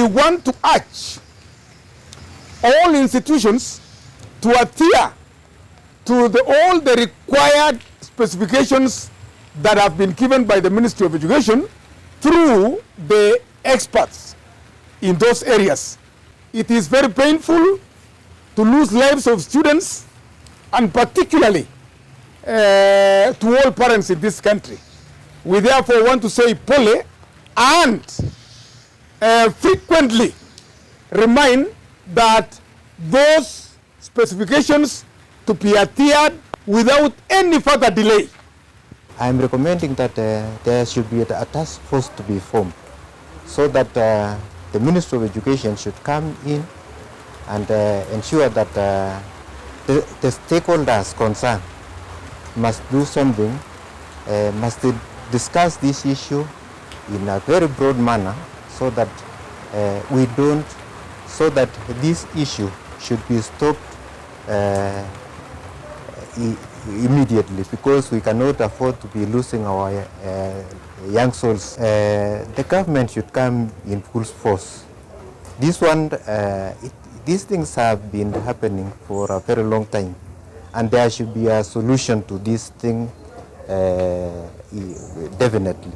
want to urge all institutions to adhere to all the required specifications that have been given by the Ministry of Education through the experts in those areas. It is very painful to lose lives of students, and particularly to all parents in this country. We therefore want to say pole and frequently remind that those specifications to be adhered without any further delay. I am recommending that there should be a task force to be formed so that the Ministry of Education should come in and ensure that the stakeholders concerned must do something, must discuss this issue in a very broad manner so that so that this issue should be stopped immediately, because we cannot afford to be losing our young souls. The government should come in full force. These things have been happening for a very long time, and there should be a solution to this thing definitely.